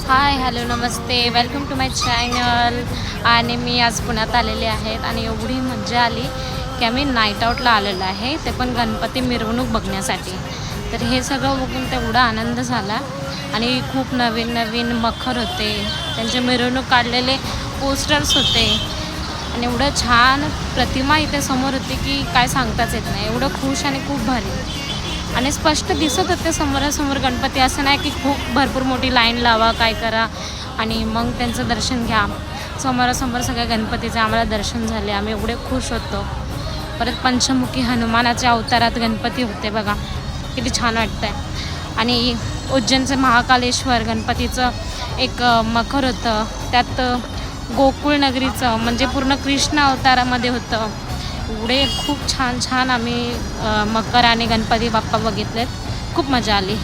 हाय hello नमस्ते welcome to my channel. आणि मी आज पुण्यात आलेले आहेत आणि एवढी मजा आली की आम्ही नाईट आऊटला आलेलो आहे, ते पण गणपती मिरवणूक बघण्यासाठी. तर हे सगळं बघून तेवढा आनंद झाला आणि खूप नवीन नवीन मखर होते, त्यांचे मिरवणूक काढलेले पोस्टर्स होते आणि एवढं छान प्रतिमा इथे समोर होती की काय सांगताच येत नाही. एवढं खुश आणि खूप भारी आणि स्पष्ट दिसत होते समोरासमोर गणपती. असं नाही की खूप भरपूर मोठी लाईन लावा काय करा आणि मग त्यांचं दर्शन घ्या. समोरासमोर सगळ्या गणपतीचे आम्हाला दर्शन झाले, आम्ही एवढे खुश होतो. परत पंचमुखी हनुमानाच्या अवतारात गणपती होते बघा, किती छान वाटतं आहे. आणि उज्जैनचं महाकालेश्वर गणपतीचं एक मखर होतं, त्यात गोकुळ नगरीचं म्हणजे पूर्ण कृष्ण अवतारामध्ये होतं. एवढे खूप छान छान आम्ही मकर आणि गणपती बाप्पा बघितलेत, खूप मजा आली.